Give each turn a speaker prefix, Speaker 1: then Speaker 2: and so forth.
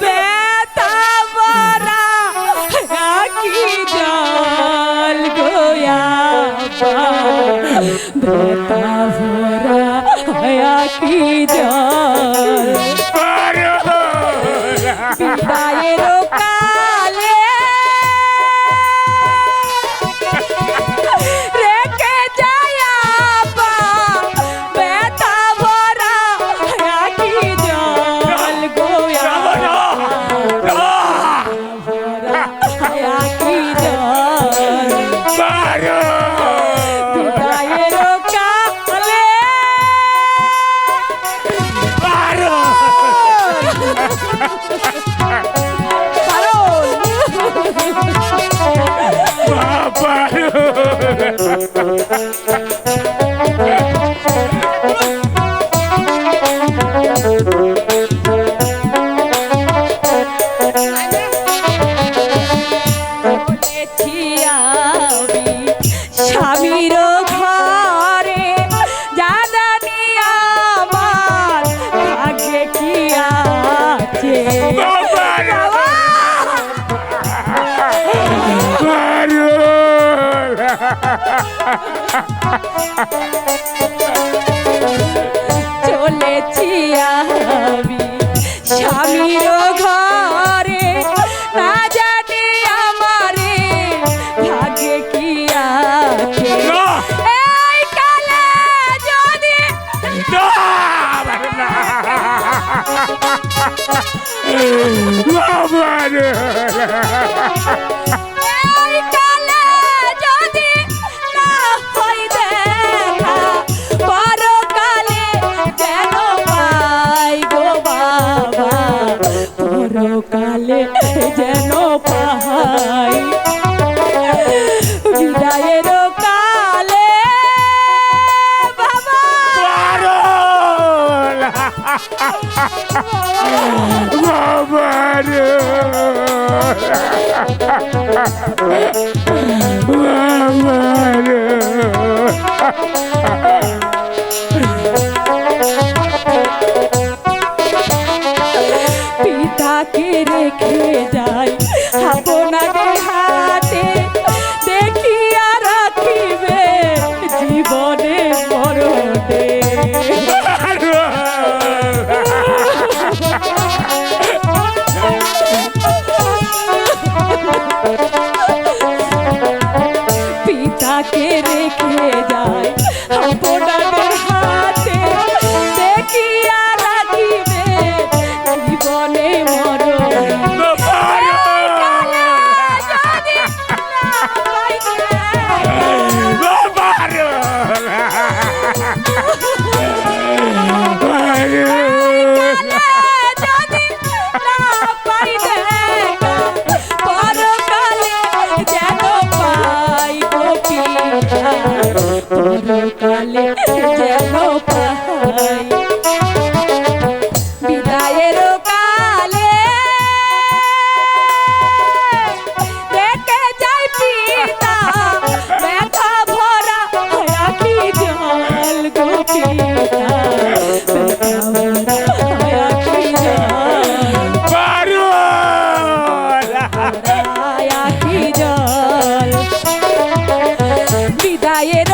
Speaker 1: ব্যথা ভরা আঁখি জল গোয়া ব্যথা ভরা আঁখি জল বিদায়ের কালে রেখে যায় ব্যথা ভরা আঁখি জল গোয়া ভরা আঁখি জল বিদায়ের কালে স্বামীর ঘরে জানি আমার ভাগ্যে কি আছে চলেছি আমি স্বামীর ঘরে না জানি আমারে ভাগ্যে কি আছে এই কালে যদি এই কালে যদি না হয় দেখা পরকালে যেন পাই গো বাবা পরকালে যেন পাই বিদায়ের কালে বাবা পিতাকে রেখে যাই আপনাদের হাতে দেখিয়া রাখিবে জীবনে মরণে পিতাকে রেখে যায় আপনাদের হাতে দেখিয়া রাখিবে জীবনে মরণে পরকালে যেন পাই বিদায়ের কালে রেখে যাই পিতা ব্যথা ভরা আঁখি জল গো পিতা ব্যথা ভরা আঁখি জল আঁখি জল বিদায়ের